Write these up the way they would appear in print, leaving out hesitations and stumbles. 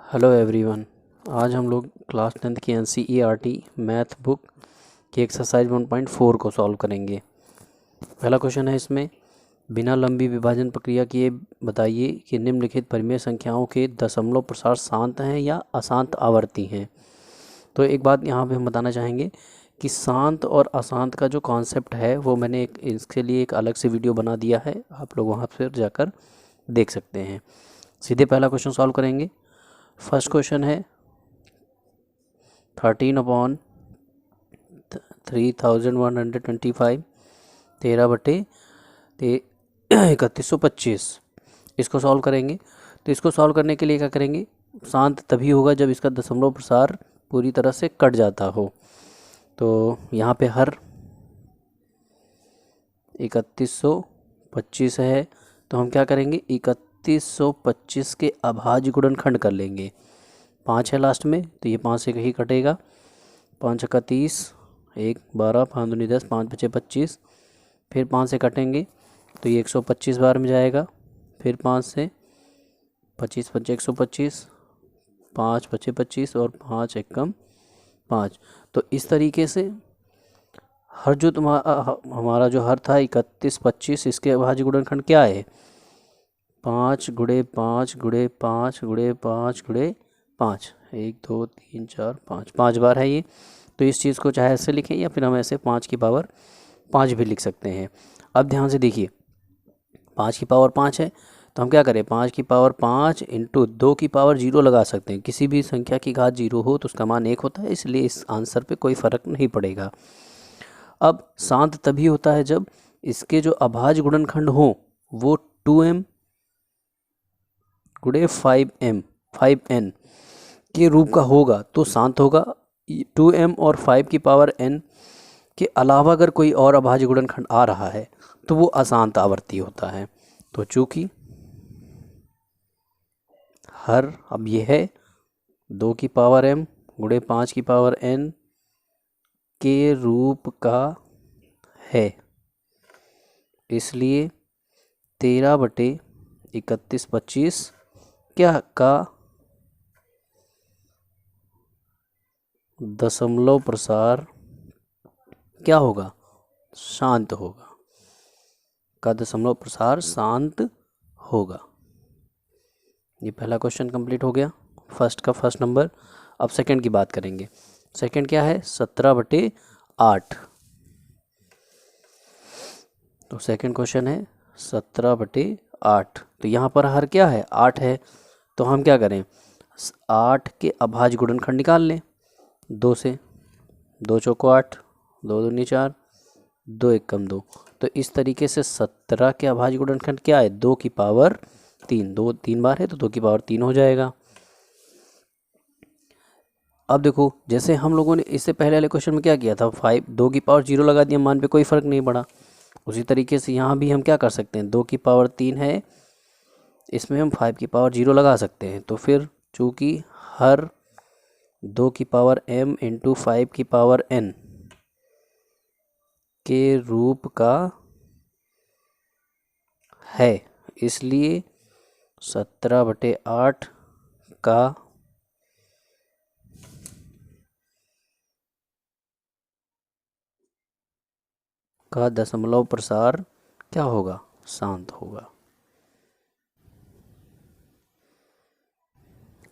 Hello everyone. आज हम लोग क्लास 10th की NCERT मैथ बुक की एक्सरसाइज 1.4 को सॉल्व करेंगे। पहला क्वेश्चन है इसमें, बिना लंबी विभाजन प्रक्रिया किए बताइए कि निम्नलिखित परिमेय संख्याओं के दशमलव प्रसार शांत हैं या अशांत आवर्ती हैं। तो एक बात यहाँ पे हम बताना चाहेंगे कि शांत और अशांत का जो कॉन्सेप्ट है वो मैंने इसके लिए एक अलग से वीडियो बना दिया है, आप लोग वहाँ पर जाकर देख सकते हैं। सीधे पहला क्वेश्चन सॉल्व करेंगे। फर्स्ट क्वेश्चन है 13/3125 13/3125 इसको सॉल्व करेंगे। तो इसको सॉल्व करने के लिए क्या करेंगे, शांत तभी होगा जब इसका दशमलव प्रसार पूरी तरह से कट जाता हो। तो यहाँ पे हर 3125 है, तो हम क्या करेंगे, 3125 के अभाज्य गुणनखंड कर लेंगे। 5 है लास्ट में, तो ये 5 से ही कटेगा। 5 का 30, 1 12, 5 दूनी 10, 5 बचे 25। फिर 5 से कटेंगे तो ये 125 बार में जाएगा। फिर 5 से 25 बचे 125, 5 बचे 25 और 5 एकम 5। तो इस तरीके से हर जो हमारा जो हर था 3125, इसके अभाज्य गुणनखंड क्या है, 5 गुणे 5 गुणे 5 गुणे 5 गुणे 5, 1 2 3 4 5, 5 बार है ये। तो इस चीज़ को चाहे ऐसे लिखें या फिर हम ऐसे 5 की पावर 5 भी लिख सकते हैं। अब ध्यान से देखिए, 5 की पावर 5 है, तो हम क्या करें, 5 की पावर 5 इंटू 2 की पावर 0 लगा सकते हैं। किसी भी संख्या की घात 0 हो तो उसका मान 1 होता है, इसलिए इस आंसर पे कोई फ़र्क नहीं पड़ेगा। अब शांत तभी होता है जब इसके जो अभाज्य गुणनखंड हो वो 2m गुणे 5n के रूप का होगा तो शांत होगा। 2m और 5 की पावर n के अलावा अगर कोई और अभाज्य गुणनखंड आ रहा है तो वो अशांत आवर्ती होता है। तो चूंकि हर, अब ये है 2 की पावर m गुणे 5 की पावर n के रूप का है, इसलिए 13/3125 क्या का दशमलव प्रसार क्या होगा, शांत होगा, का दशमलव प्रसार शांत होगा। ये पहला क्वेश्चन कंप्लीट हो गया, फर्स्ट का फर्स्ट नंबर। अब सेकंड की बात करेंगे। सेकंड क्या है, 17/8। तो सेकंड क्वेश्चन है 17/8। तो यहाँ पर हर क्या है, 8 है, तो हम क्या करें, 8 के अभाज्य गुणनखंड निकाल लें 2 से। 2 चौको 8, 2 दूनी 4, 2 एकम 2। तो इस तरीके से 17 के अभाज्य गुणनखंड क्या है, 2 की पावर 3। 2 3 बार है तो 2 की पावर 3 हो जाएगा। अब देखो, जैसे हम लोगों ने इससे पहले वाले क्वेश्चन में क्या किया था, 2 की पावर 0 लगा दिया, मान पे कोई फ़र्क नहीं पड़ा। उसी तरीके से यहाँ भी हम क्या कर सकते हैं, 2 की पावर 3 है, इसमें हम 5 की पावर 0 लगा सकते हैं। तो फिर चूँकि हर 2 की पावर m इंटू 5 की पावर n के रूप का है, इसलिए 17/8 का दशमलव प्रसार क्या होगा, शांत होगा,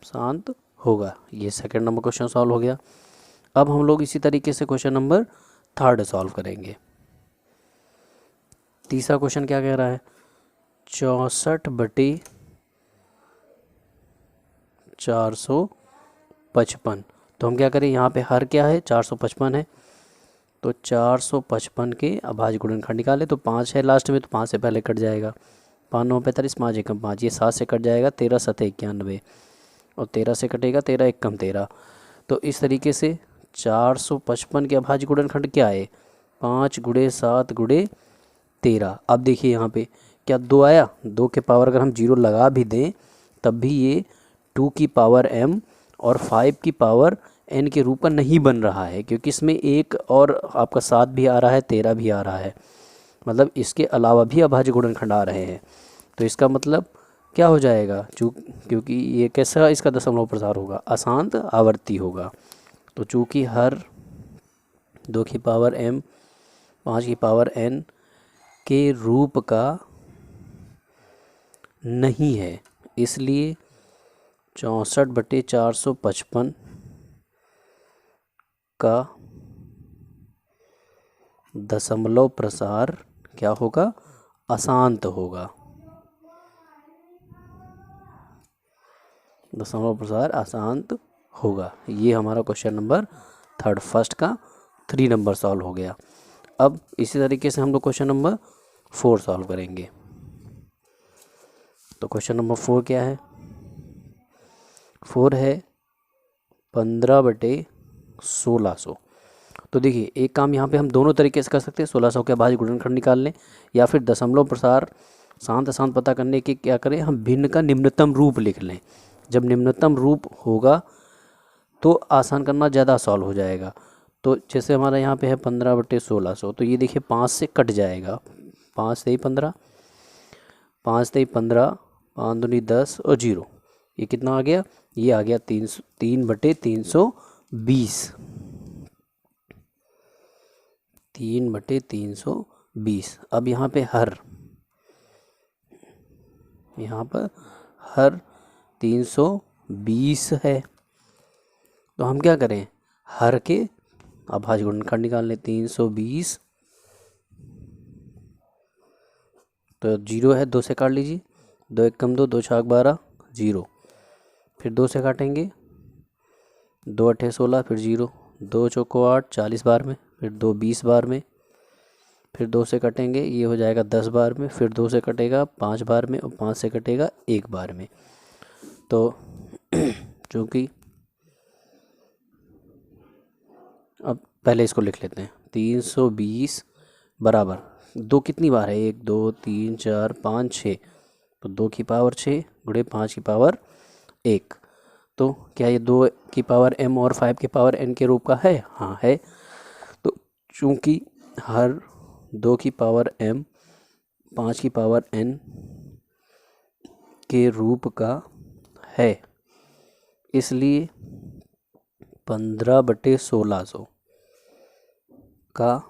शांत होगा। ये सेकंड नंबर क्वेश्चन सॉल्व हो गया। अब हम लोग इसी तरीके से क्वेश्चन नंबर थर्ड सॉल्व करेंगे। तीसरा क्वेश्चन क्या कह रहा है, 64/455। तो हम क्या करें, यहाँ पे हर क्या है, 455 है, तो 455 के अभाज्य गुणनखंड निकाले। तो 5 है लास्ट में, तो 5 से पहले कट जाएगा, 5 9 45, 5 एकम 5, ये 7 से कट जाएगा, 13 7 91, और 13 से कटेगा 13 एकम 13। तो इस तरीके से 455 के अभाज्य गुणनखंड क्या है, 5 गुणे 7 गुणे 13। अब देखिए यहाँ पे क्या 2 आया, 2 के पावर अगर हम 0 लगा भी दें तब भी ये 2 की पावर m और 5 की पावर n के रूप का नहीं बन रहा है, क्योंकि इसमें एक और आपका 7 भी आ रहा है, 13 भी आ रहा है, मतलब इसके अलावा भी अभाज्य गुणनखंड आ रहे हैं। तो इसका मतलब क्या हो जाएगा, क्योंकि ये कैसा इसका दशमलव प्रसार होगा, अशांत आवर्ती होगा। तो चूँकि हर 2 की पावर m 5 की पावर n के रूप का नहीं है, इसलिए 64/455 का दशमलव प्रसार क्या होगा, अशांत होगा। दशमलव प्रसार अशांत होगा। ये हमारा क्वेश्चन नंबर 3 फर्स्ट का 3 नंबर सॉल्व हो गया। अब इसी तरीके से हम लोग क्वेश्चन नंबर 4 सॉल्व करेंगे। तो क्वेश्चन नंबर 4 क्या है, 4 है 15/1600। तो देखिए एक काम यहाँ पे हम दोनों तरीके से कर सकते हैं, 1600 के अभाज्य गुणनखंड निकाल लें, या फिर दशमलव प्रसार शांत अशांत पता करने के क्या करें, हम भिन्न का निम्नतम रूप लिख लें। जब निम्नतम रूप होगा तो आसान करना ज़्यादा सॉल्व हो जाएगा। तो जैसे हमारा यहाँ पे है 15/1600, तो ये देखिए 5 से कट जाएगा, 5 से ही 15, 5 से ही 15, 5 दूनी 10 और 0, ये कितना आ गया, ये आ गया 3/320, 3/320। अब यहाँ पे हर 320 है, तो हम क्या करें, हर के अभाज्य गुणनखंड निकाल लें। 320 तो 0 है, 2 से काट लीजिए, 2 एक कम 2, 2 छाक 12, 0, फिर 2 से काटेंगे, 2 अठे 16, फिर 0, 2 चौको 8, 40 बार में, फिर 2 20 बार में, फिर 2 से कटेंगे, ये हो जाएगा 10 बार में, फिर 2 से कटेगा 5 बार में, और 5 से कटेगा 1 बार में। तो चूँकि अब पहले इसको लिख लेते हैं, 320 बराबर 2 कितनी बार है, 1 2 3 4 5 6, तो 2 की पावर 6 गुणे 5 की पावर 1। तो क्या ये 2 की पावर m और 5 की पावर n के रूप का है, हाँ है। तो चूँकि हर 2 की पावर m 5 की पावर n के रूप का है, इसलिए 15/1600 का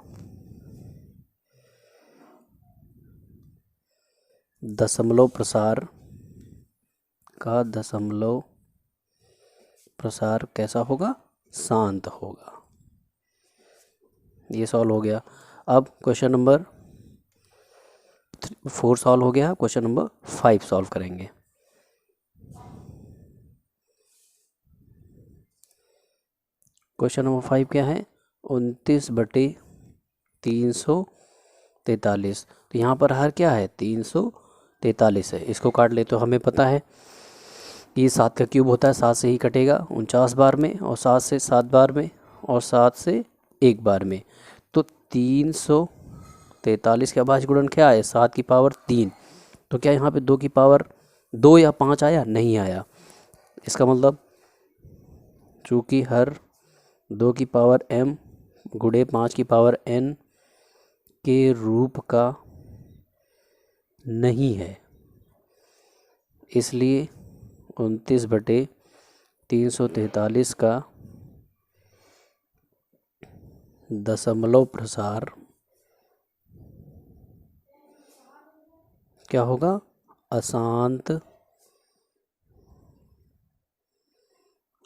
दशमलव प्रसार कैसा होगा, शांत होगा। ये सॉल्व हो गया। अब क्वेश्चन नंबर 4 सॉल्व हो गया, क्वेश्चन नंबर 5 सॉल्व करेंगे। क्वेश्चन नंबर 5 क्या है, 29/343। तो यहाँ पर हर क्या है, 343 है, इसको काट ले। तो हमें पता है कि 7 का क्यूब होता है, 7 से ही कटेगा 49 बार में, और 7 से 7 बार में, और 7 से 1 बार में। तो 343 के अभाज्य गुणन क्या है, 7 की पावर 3। तो क्या यहाँ पे 2 की पावर 2 या 5 आया, नहीं आया। इसका मतलब चूँकि हर 2 की पावर m गुणे 5 की पावर n के रूप का नहीं है, इसलिए 29/343 का दशमलव प्रसार क्या होगा, अशांत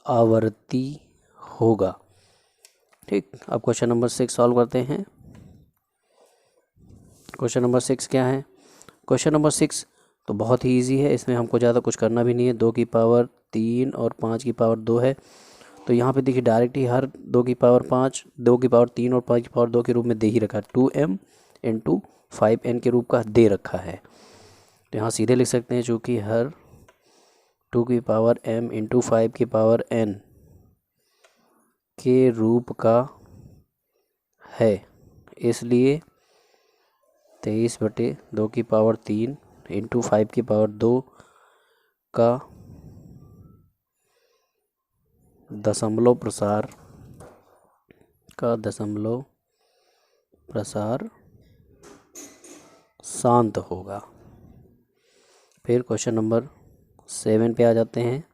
आवर्ती होगा। ठीक, अब क्वेश्चन नंबर 6 सॉल्व करते हैं। क्वेश्चन नंबर 6 क्या है, क्वेश्चन नंबर 6 तो बहुत ही इजी है, इसमें हमको ज़्यादा कुछ करना भी नहीं है। 2 की पावर 3 और 5 की पावर 2 है, तो यहाँ पे देखिए डायरेक्ट ही हर 2 की पावर 5, 2 की पावर 3 और 5 की पावर 2 के रूप में दे ही रखा है, 2m इंटू 5n के रूप का दे रखा है। तो यहाँ सीधे लिख सकते हैं, चूँकि हर 2 की पावर m इंटू 5 की पावर n के रूप का है, इसलिए 23/2 की पावर 3 इंटू 5 की पावर 2 का दशमलव प्रसार शांत होगा। फिर क्वेश्चन नंबर 7 पे आ जाते हैं।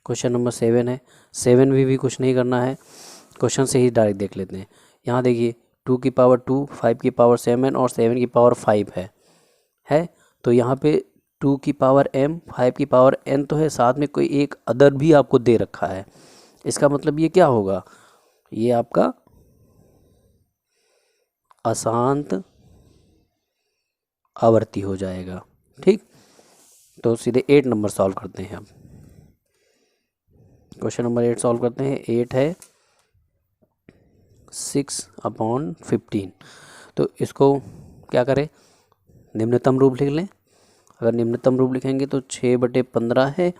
क्वेश्चन नंबर 7 है। 7 भी कुछ नहीं करना है, क्वेश्चन से ही डायरेक्ट देख लेते हैं। यहाँ देखिए 2 की पावर 2, 5 की पावर 7 और 7 की पावर 5 है। तो यहाँ पे 2 की पावर m, 5 की पावर n तो है, साथ में कोई एक अदर भी आपको दे रखा है। इसका मतलब ये क्या होगा, ये आपका अशांत आवर्ती हो जाएगा। ठीक, तो सीधे 8 नंबर सॉल्व करते हैं। अब क्वेश्चन नंबर 8 सॉल्व करते हैं। 8 है 6/15। तो इसको क्या करें, निम्नतम रूप लिख लें। अगर निम्नतम रूप लिखेंगे तो 6/15 है,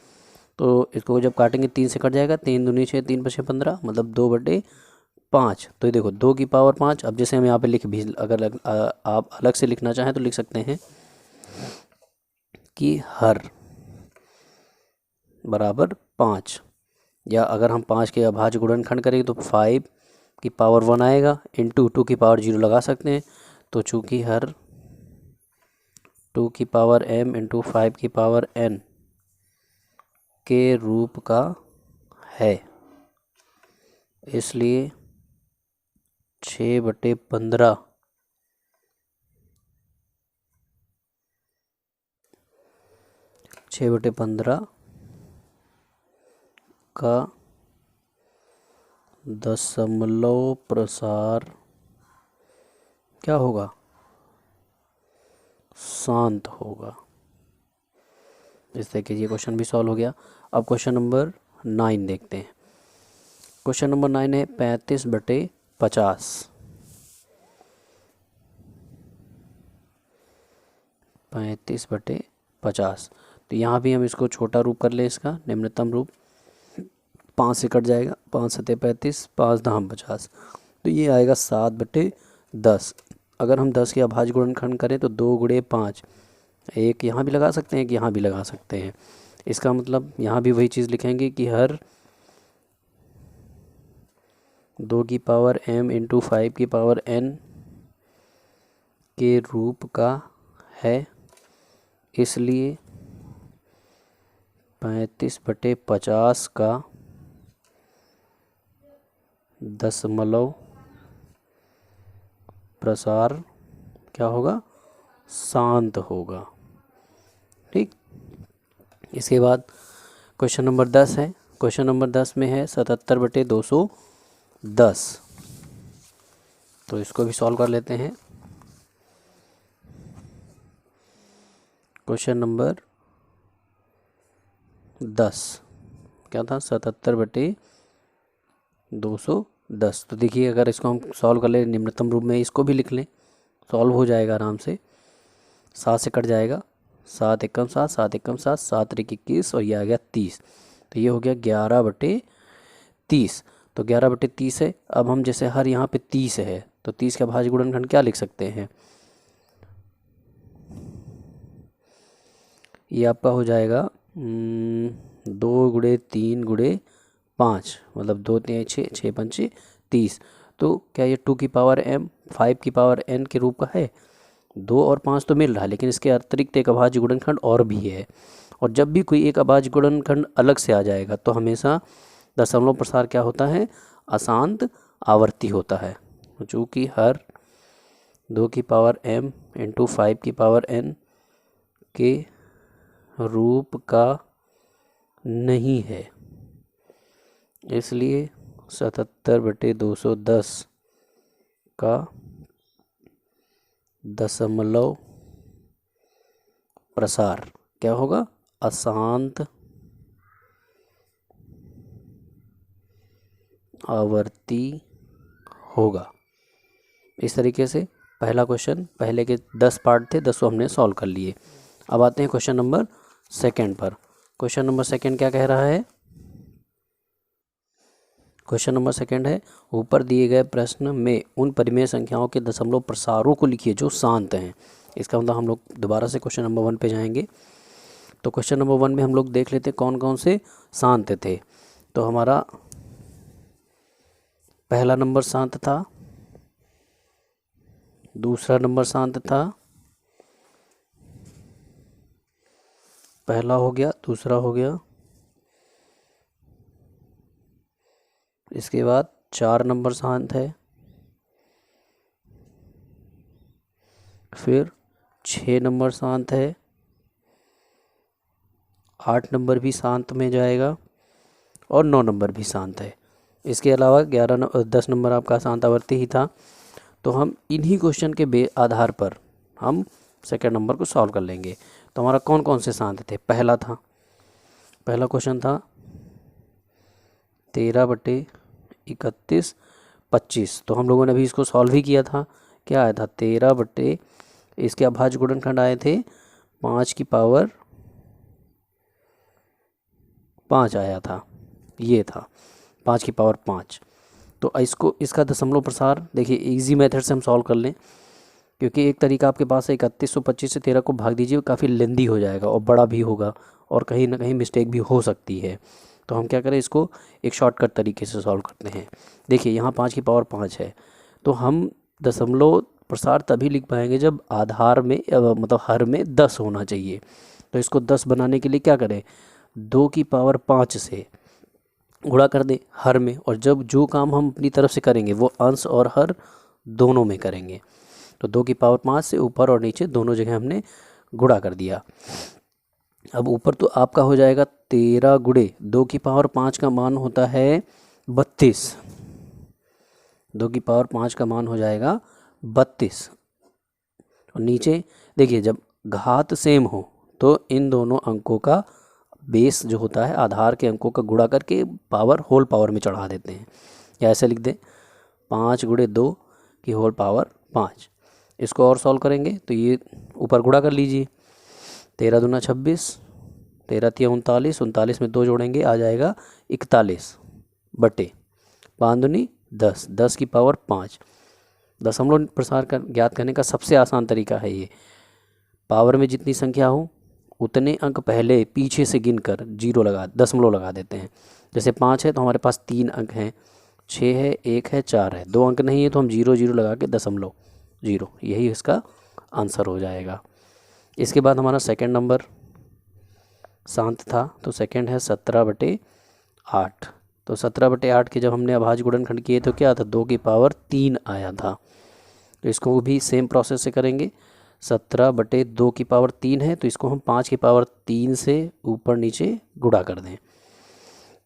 तो इसको जब काटेंगे 3 से कट जाएगा, 3 दूनी 6, 3 5 15, मतलब 2/5। तो ये देखो 2 की पावर 5। अब जैसे हम यहाँ पे लिख भी, अगर आप अलग से लिखना चाहें तो लिख सकते हैं कि हर बराबर 5, या अगर हम 5 के अभाज्य गुणनखंड करेंगे तो 5 की पावर 1 आएगा, इंटू 2 की पावर 0 लगा सकते हैं। तो चूँकि हर 2 की पावर m इंटू 5 की पावर n के रूप का है, इसलिए 6/15 का दशमलव प्रसार क्या होगा, शांत होगा। इस तरीके ये क्वेश्चन भी सॉल्व हो गया। अब क्वेश्चन नंबर 9 देखते हैं। क्वेश्चन नंबर 9 है 35/50। 35/50। तो यहाँ भी हम इसको छोटा रूप कर लें, इसका निम्नतम रूप। 5 से कट जाएगा, 5 सते 35, 5 दहम 50, तो ये आएगा 7/10। अगर हम 10 के अभाज्य गुणनखंड करें तो 2 गुणे 5, एक यहाँ भी लगा सकते हैं, एक यहाँ भी लगा सकते हैं। इसका मतलब यहाँ भी वही चीज़ लिखेंगे कि हर 2 की पावर m इंटू 5 की पावर n के रूप का है, इसलिए 35/50 का दशमलव प्रसार क्या होगा, शांत होगा। ठीक, इसके बाद क्वेश्चन नंबर 10 है। क्वेश्चन नंबर 10 में है 77/210। तो इसको भी सॉल्व कर लेते हैं। क्वेश्चन नंबर 10 क्या था, 77/210। तो देखिए अगर इसको हम सॉल्व कर ले निम्नतम रूप में, इसको भी लिख लें, सॉल्व हो जाएगा आराम से। 7 से कट जाएगा, 7 एकम 7, 7 एकम 7, 7 त्रिक 21 और ये आ गया 30। तो ये हो गया 11/30। तो 11/30 है। अब हम जैसे हर यहाँ पे 30 है, तो 30 का भाज्य गुणनखंड क्या लिख सकते हैं, ये आपका हो जाएगा 2 गुणे 3 गुणे 5, मतलब 2 3 6, 6 5 30। तो क्या ये 2 की पावर m, 5 की पावर n के रूप का है। 2 और 5 तो मिल रहा है, लेकिन इसके अतिरिक्त एक अभाज्य गुणनखंड और भी है। और जब भी कोई एक अभाज्य गुणनखंड अलग से आ जाएगा तो हमेशा दशमलव प्रसार क्या होता है, अशांत आवर्ती होता है। चूँकि हर 2 की पावर m इंटू 5 की पावर n के रूप का नहीं है, इसलिए 77/210 का दशमलव प्रसार क्या होगा, अशांत आवर्ती होगा। इस तरीके से पहला क्वेश्चन, पहले के 10 पार्ट थे, 10 हमने सॉल्व कर लिए। अब आते हैं क्वेश्चन नंबर 2 पर। क्वेश्चन नंबर 2 क्या कह रहा है, क्वेश्चन नंबर 2 है ऊपर दिए गए प्रश्न में उन परिमेय संख्याओं के दशमलव प्रसारों को लिखिए जो शांत हैं। इसका मतलब हम लोग दोबारा से क्वेश्चन नंबर 1 पे जाएंगे। तो क्वेश्चन नंबर 1 में हम लोग देख लेते हैं कौन कौन से शांत थे। तो हमारा पहला नंबर शांत था, दूसरा नंबर शांत था, पहला हो गया, दूसरा हो गया, इसके बाद 4 नंबर शांत है, फिर 6 नंबर शांत है, 8 नंबर भी शांत में जाएगा और 9 नंबर भी शांत है। इसके अलावा 10 नंबर आपका शांत आवर्ती ही था। तो हम इन्हीं क्वेश्चन के आधार पर हम सेकेंड नंबर को सॉल्व कर लेंगे। तो हमारा कौन कौन से शांत थे? पहला क्वेश्चन था 13/31 तो हम लोगों ने अभी इसको सॉल्व ही किया था। क्या आया था? 13 इसके अभाज्य गुणनखंड आए थे 5 की पावर 5 आया था, ये था 5 की पावर 5। तो इसका दशमलव प्रसार देखिए, इजी मेथड से हम सॉल्व कर लें, क्योंकि एक तरीका आपके पास है 3125 से 13 को भाग दीजिए, काफ़ी लेंदी हो जाएगा और बड़ा भी होगा और कहीं ना कहीं मिस्टेक भी हो सकती है। तो हम क्या करें, इसको एक शॉर्टकट तरीके से सॉल्व करते हैं। देखिए यहाँ 5 की पावर 5 है, तो हम दशमलव प्रसार तभी लिख पाएंगे जब आधार में मतलब हर में 10 होना चाहिए। तो इसको 10 बनाने के लिए क्या करें, 2 की पावर 5 से गुणा कर दें हर में, और जब जो काम हम अपनी तरफ से करेंगे वो अंश और हर दोनों में करेंगे। तो 2 की पावर 5 से ऊपर और नीचे दोनों जगह हमने गुणा कर दिया। अब ऊपर तो आपका हो जाएगा 13 गुणे 2 की पावर 5 का मान होता है 32। 2 की पावर 5 का मान हो जाएगा 32। और नीचे देखिए, जब घात सेम हो तो इन दोनों अंकों का बेस जो होता है आधार के अंकों का गुणा करके पावर होल पावर में चढ़ा देते हैं, या ऐसे लिख दें 5 गुणे 2 की होल पावर 5। इसको और सॉल्व करेंगे तो ये ऊपर गुणा कर लीजिए, 13 दूना 26, 13 तिया 39, 39 में 2 जोड़ेंगे आ जाएगा 41 बटे 5 दूनी 10, 10 की पावर 5। दशमलव प्रसार कर ज्ञात करने का सबसे आसान तरीका है ये। पावर में जितनी संख्या हो उतने अंक पहले पीछे से गिनकर दशमलव लगा देते हैं। जैसे 5 है तो हमारे पास 3 अंक हैं, 6 है, 1 है, 4 है, 2 अंक नहीं है तो हम 0 0 लगा के दशमलव 0, यही इसका आंसर हो जाएगा। इसके बाद हमारा सेकंड नंबर शांत था, तो सेकंड है 17/8। तो 17/8 के जब हमने अभाज्य गुणनखंड किए तो क्या था, 2 की पावर 3 आया था। तो इसको भी सेम प्रोसेस से करेंगे। 17/2 की पावर 3 है तो इसको हम 5 की पावर 3 से ऊपर नीचे गुणा कर दें,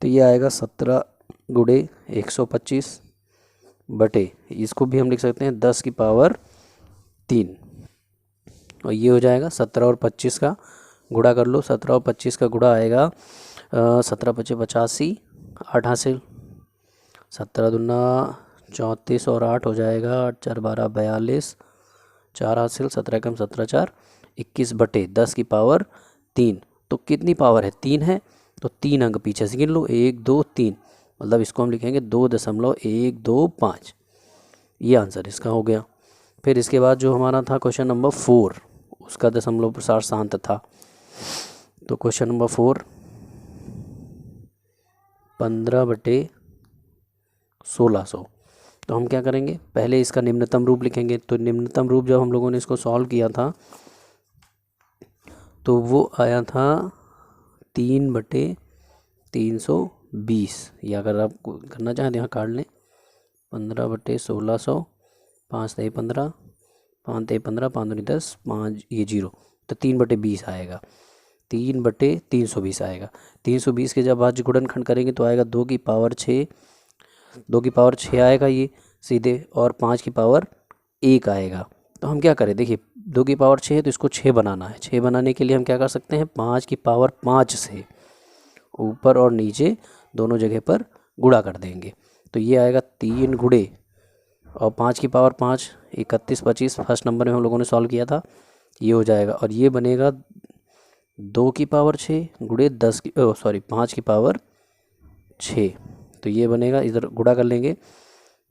तो ये आएगा 17 गुणे 125 बटे, इसको भी हम लिख सकते हैं 10 की पावर 3, और ये हो जाएगा 17 और 25 का गुणा कर लो। 17 और 25 का गुणा आएगा 17 × 5 = 85, 8 हासिल, 17 दूना 34 और 8 हो जाएगा 8 × 4 = 12, 42, 4 हासिल, 17 कम 17 4 21 बटे 10 की पावर 3। तो कितनी पावर है, 3 है, तो 3 अंक पीछे से गिन लो, 1 2 3, मतलब इसको हम लिखेंगे 2.125। ये आंसर इसका हो गया। फिर इसके बाद जो हमारा था क्वेश्चन नंबर 4, उसका दशमलव प्रसार शांत था। तो क्वेश्चन नंबर 4 15/1600। तो हम क्या करेंगे, पहले इसका निम्नतम रूप लिखेंगे। तो निम्नतम रूप जब हम लोगों ने इसको सॉल्व किया था तो वो आया था 3/320, या अगर आप करना चाहें तो यहाँ काट लें 15/1600, 5 × 15, 5 × 15, 5 दूनी 10, 5 ये 0, तो 3/20 आएगा, 3/320 आएगा। 320 के जब आज गुणनखंड करेंगे तो आएगा 2 की पावर 6, 2 की पावर 6 आएगा ये सीधे, और 5 की पावर 1 आएगा। तो हम क्या करें, देखिए 2 की पावर 6 है तो इसको 6 बनाना है। 6 बनाने के लिए हम क्या कर सकते हैं, 5 की पावर 5 से ऊपर और नीचे दोनों जगह पर गुणा कर देंगे। तो ये आएगा 3 गुणे और 5 की पावर 5, 31 25 फर्स्ट नंबर में हम लोगों ने सॉल्व किया था, ये हो जाएगा। और ये बनेगा 2 की पावर 6 गुणे 5 की पावर 6, तो ये बनेगा, इधर गुणा कर लेंगे,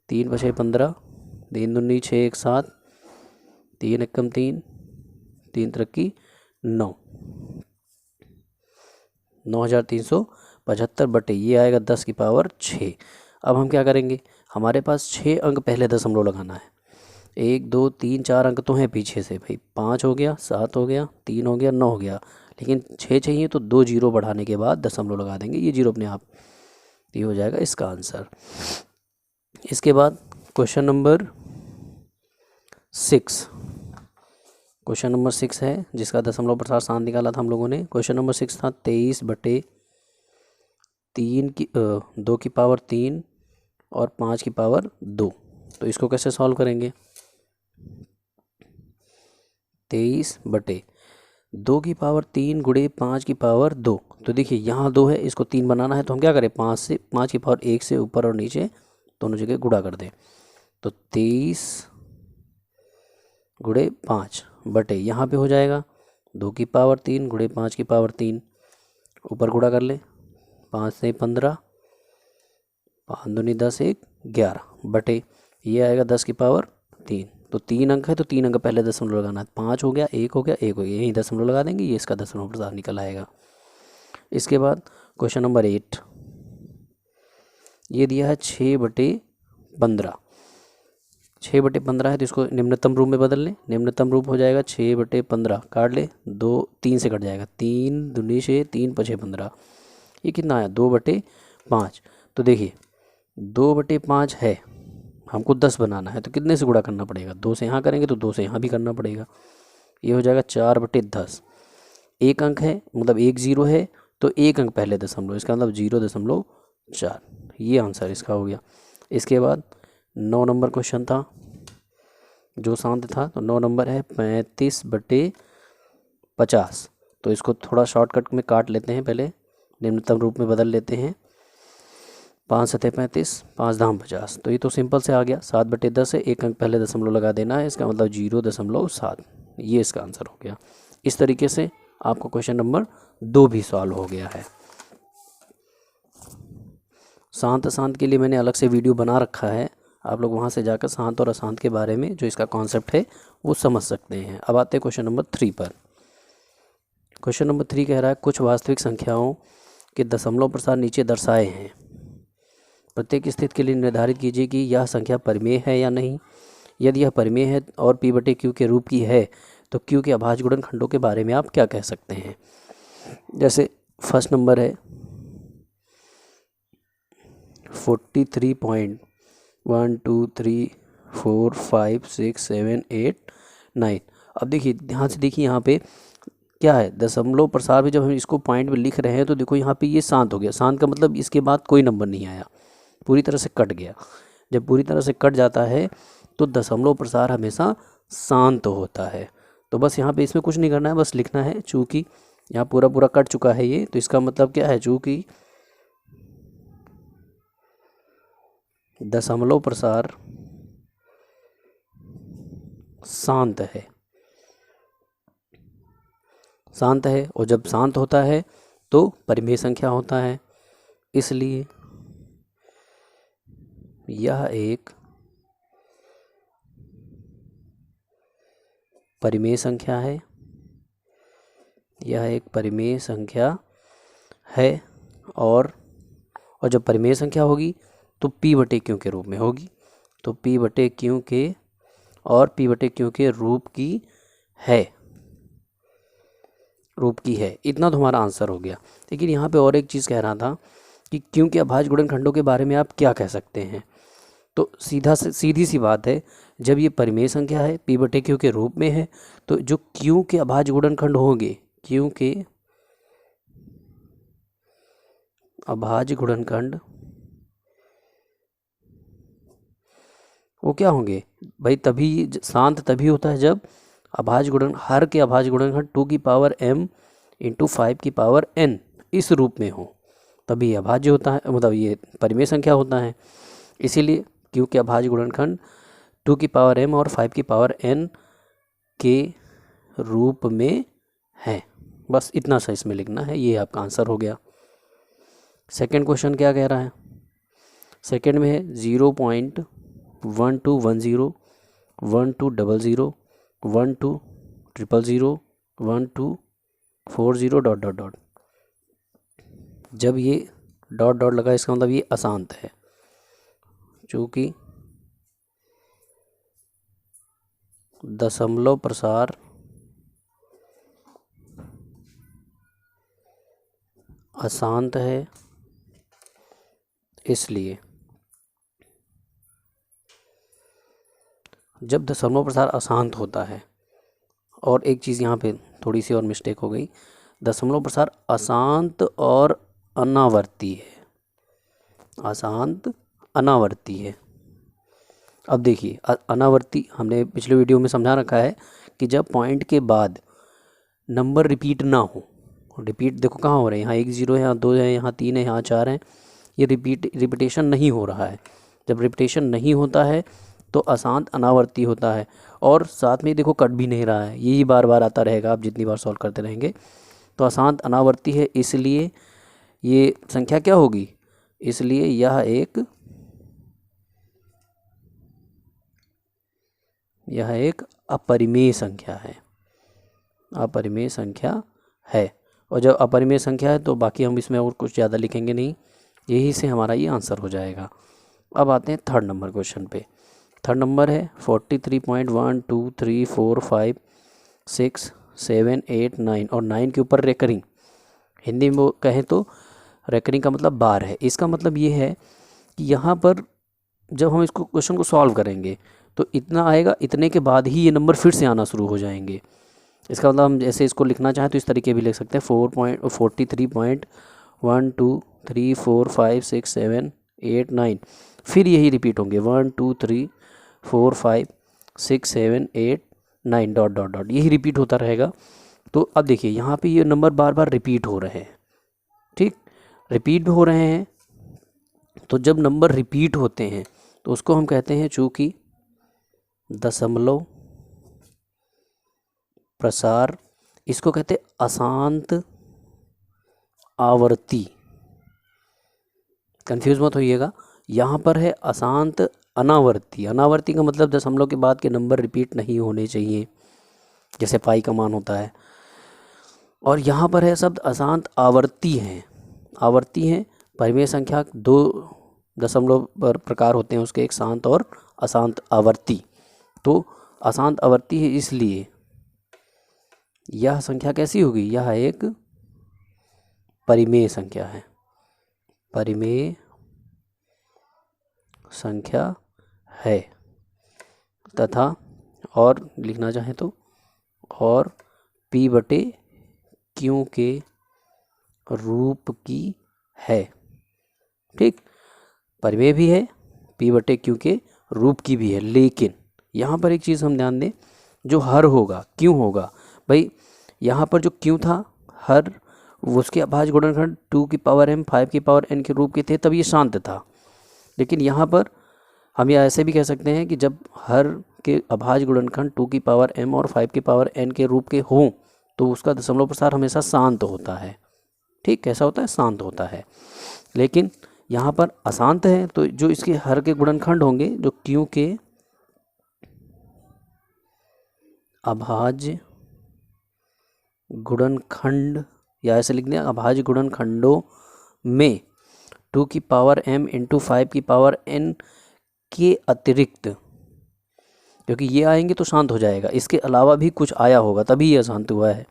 3 × 6 = 15, 3 दूनी 6 1 7, 3 एकम 3, 3 त्रिकी 9, 9375 बटे ये आएगा 10 की पावर 6। अब हम क्या करेंगे, हमारे पास 6 अंक पहले दशमलव लगाना है, 1 2 3 4 अंक तो हैं पीछे से भाई। 5 हो गया, 7 हो गया, 3 हो गया, 9 हो गया, लेकिन 6 चाहिए तो 2 जीरो बढ़ाने के बाद दशमलव लगा देंगे, ये जीरो अपने आप। ये हो जाएगा इसका आंसर। इसके बाद क्वेश्चन नंबर 6। क्वेश्चन नंबर 6 है जिसका दशमलव प्रसार शांत निकाला था हम लोगों ने। क्वेश्चन नंबर 6 था 23/3 की 2 की पावर 3 और 5 की पावर 2। तो इसको कैसे सॉल्व करेंगे? 23/2 की पावर 3 गुणे 5 की पावर 2। तो देखिए यहाँ 2 है, इसको 3 बनाना है तो हम क्या करें, 5 की पावर 1 से ऊपर और नीचे दोनों जगह गुणा कर दें। तो 23 गुणे 5 बटे यहाँ पे हो जाएगा 2 की पावर 3 गुणे 5 की पावर 3, ऊपर गुणा कर ले, 5 से 15, 5 दूनी 10, 1 11 बटे ये आएगा 10 की पावर 3। तो 3 अंक है तो 3 अंक पहले दशमलव लगाना है। 5 हो गया, 1 हो गया, 1 हो गया, यहीं दशमलव लगा देंगे, ये इसका दशमलव प्रसार निकल आएगा। इसके बाद क्वेश्चन नंबर 8, ये दिया है 6/15। 6/15 है तो इसको निम्नतम रूप में बदल लें। निम्नतम रूप हो जाएगा 6/15, काट ले, 2 3 से कट जाएगा, 3 दूनी 6, 3 5 15, ये कितना आया 2/5। तो देखिए 2/5 है, हमको 10 बनाना है तो कितने से गुणा करना पड़ेगा, 2 से यहाँ करेंगे तो 2 से यहाँ भी करना पड़ेगा। ये हो जाएगा 4/10। एक अंक है मतलब 1 जीरो है तो 1 अंक पहले दशमलव, इसका मतलब 0.4। ये आंसर इसका हो गया। इसके बाद 9 नंबर क्वेश्चन था जो शांत था, तो 9 नंबर है 35/50। तो इसको थोड़ा शॉर्टकट में काट लेते हैं, पहले निम्नतम रूप में बदल लेते हैं। 5 सतह 35, 5 धाम 50। तो ये तो सिंपल से आ गया, 7/10 है, एक अंक पहले दशमलव लगा देना है, इसका मतलब 0.7। ये इसका आंसर हो गया। इस तरीके से आपको क्वेश्चन नंबर 2 भी सॉल्व हो गया है। शांत अशांत के लिए मैंने अलग से वीडियो बना रखा है, आप लोग वहाँ से जाकर शांत और अशांत के बारे में जो इसका कॉन्सेप्ट है वो समझ सकते हैं। अब आते हैं क्वेश्चन नंबर 3 पर। क्वेश्चन नंबर 3 कह रहा है कुछ वास्तविक संख्याओं के दशमलव प्रसार नीचे दर्शाए हैं। प्रत्येक स्थिति के लिए निर्धारित कीजिए कि यह संख्या परिमेय है या नहीं। यदि यह परिमेय है और P/Q के रूप की है तो Q के अभाज्य गुणनखंडों के बारे में आप क्या कह सकते हैं। जैसे फर्स्ट नंबर है 43.123456789। अब देखिए ध्यान से देखिए यहाँ पे क्या है, दशमलव प्रसार में जब हम इसको पॉइंट में लिख रहे हैं तो देखो यहाँ पे ये शांत हो गया। शांत का मतलब इसके बाद कोई नंबर नहीं आया, पूरी तरह से कट गया। जब पूरी तरह से कट जाता है तो दशमलव प्रसार हमेशा शांत होता है। तो बस यहाँ पे इसमें कुछ नहीं करना है, बस लिखना है चूँकि यहाँ पूरा पूरा कट चुका है ये, तो इसका मतलब क्या है, चूँकि दशमलव प्रसार शांत है। शांत है और जब शांत होता है तो परिमेय संख्या होता है, इसलिए यह एक परिमेय संख्या है। यह एक परिमेय संख्या है और जब परिमेय संख्या होगी तो P/Q के रूप में होगी। तो P/Q के और P/Q के रूप की है, रूप की है। इतना तो हमारा आंसर हो गया। लेकिन यहाँ पे और एक चीज़ कह रहा था कि Q के अभाज्य गुणनखंडों के बारे में आप क्या कह सकते हैं। तो सीधी सी बात है, जब ये परिमेय संख्या है P/Q के रूप में है तो जो Q के अभाज्य गुणनखंड होंगे, Q के अभाज्य गुणनखंड वो क्या होंगे भाई, तभी शांत तभी होता है जब अभाज्य गुणन हर के अभाज्य गुणनखंड 2 की पावर m इंटू 5 की पावर n इस रूप में हो, तभी अभाज्य होता है, मतलब ये परिमेय संख्या होता है। इसीलिए Q के अभाज्य गुणनखंड 2 की पावर m और 5 की पावर n के रूप में है। बस इतना सा इसमें लिखना है, ये आपका आंसर हो गया। सेकेंड क्वेश्चन क्या कह रहा है, सेकेंड में है 0.1210 1200 1200 1240 ... जब ये डॉट डॉट लगा इसका मतलब ये अशांत है, चूँकि दशमलव प्रसार अशांत है, इसलिए जब दशमलव प्रसार अशांत होता है, और एक चीज़ यहाँ पे थोड़ी सी और मिस्टेक हो गई, दशमलव प्रसार अशांत और अनावर्ती है, अशांत अनावर्ती है। अब देखिए अनावर्ती हमने पिछले वीडियो में समझा रखा है कि जब पॉइंट के बाद नंबर रिपीट ना हो, रिपीट देखो कहाँ हो रहे हैं, यहाँ 1 0 है, यहाँ 2 है, यहाँ 3 है, यहाँ 4 है, ये रिपीटेशन नहीं हो रहा है। जब रिपीटेशन नहीं होता है तो अशांत अनावर्ती होता है, और साथ में देखो कट भी नहीं रहा है, यही बार बार आता रहेगा, आप जितनी बार सॉल्व करते रहेंगे। तो अशांत अनावर्ती है, इसलिए ये संख्या क्या होगी, इसलिए यह एक अपरिमेय संख्या है, अपरिमेय संख्या है। और जब अपरिमेय संख्या है तो बाकी हम इसमें और कुछ ज़्यादा लिखेंगे नहीं, यही से हमारा ये आंसर हो जाएगा। अब आते हैं थर्ड नंबर क्वेश्चन पे। थर्ड नंबर है 43.1 2 3 4 5 6 7 8 9, और 9 के ऊपर रेकरिंग, हिंदी में कहें तो रेकरिंग का मतलब बार है। इसका मतलब ये है कि यहाँ पर जब हम इसको क्वेश्चन को सॉल्व करेंगे तो इतना आएगा, इतने के बाद ही ये नंबर फिर से आना शुरू हो जाएंगे। इसका मतलब हम जैसे इसको लिखना चाहें तो इस तरीके भी लिख सकते हैं, 43.1 2 3 4 5 6 7 8 9, फिर यही रिपीट होंगे 1 2 3 4 5 6 7 8 9 डॉट डॉट डॉट, यही रिपीट होता रहेगा। तो अब देखिए यहाँ पे ये नंबर बार बार रिपीट हो रहे हैं, ठीक, रिपीट हो रहे हैं। तो जब नंबर रिपीट होते हैं तो उसको हम कहते हैं, चूँकि दशमलव प्रसार, इसको कहते हैं अशांत आवर्ती। कंफ्यूज मत होइएगा, यहाँ पर है अशांत अनावर्ती। अनावर्ती का मतलब दशमलव के बाद के नंबर रिपीट नहीं होने चाहिए, जैसे पाई का मान होता है। और यहाँ पर है शब्द अशांत आवर्ती हैं, आवर्ती हैं। परिमेय संख्या 2 दशमलव प्रकार होते हैं उसके, एक शांत और अशांत आवर्ती। तो अशांत आवर्ती है, इसलिए यह संख्या कैसी होगी, यह एक परिमेय संख्या है, परिमेय संख्या है। तथा और लिखना चाहें तो, और P/Q के रूप की है, ठीक, परिमेय भी है, P/Q के रूप की भी है। लेकिन यहाँ पर एक चीज़ हम ध्यान दें, जो हर होगा, क्यों होगा भाई, यहाँ पर जो क्यों था हर, उसके अभाज्य गुणनखंड 2 की पावर m 5 की पावर n के रूप के थे, तब ये शांत था। लेकिन यहाँ पर हम यह ऐसे भी कह सकते हैं कि जब हर के अभाज्य गुणनखंड 2 की पावर m और 5 की पावर n के रूप के हों तो उसका दशमलव प्रसार हमेशा शांत होता है, ठीक, कैसा होता है, शांत होता है। लेकिन यहाँ पर अशांत है, तो जो इसके हर के गुणनखंड होंगे, जो क्यों के अभाज्य गुणनखंड, या ऐसे लिख दें अभाज्य गुणनखंडों में 2 की पावर m इंटू 5 की पावर n के अतिरिक्त, क्योंकि ये आएंगे तो शांत हो जाएगा, इसके अलावा भी कुछ आया होगा तभी यह शांत हुआ है।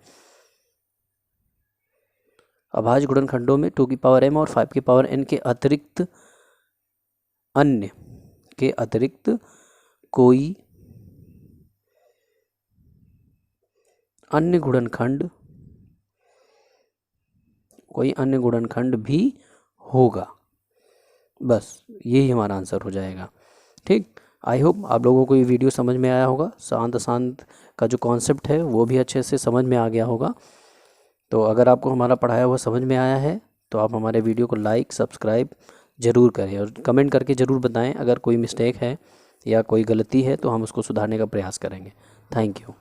अभाज्य गुणनखंडों में 2 की पावर m और 5 की पावर n के अतिरिक्त अन्य के अतिरिक्त कोई अन्य गुणनखंड भी होगा, बस यही हमारा आंसर हो जाएगा, ठीक। आई होप आप लोगों को ये वीडियो समझ में आया होगा, शांत अशांत का जो कॉन्सेप्ट है वो भी अच्छे से समझ में आ गया होगा। तो अगर आपको हमारा पढ़ाया हुआ समझ में आया है तो आप हमारे वीडियो को लाइक सब्सक्राइब ज़रूर करें, और कमेंट करके ज़रूर बताएं अगर कोई मिस्टेक है या कोई गलती है तो हम उसको सुधारने का प्रयास करेंगे। Thank you.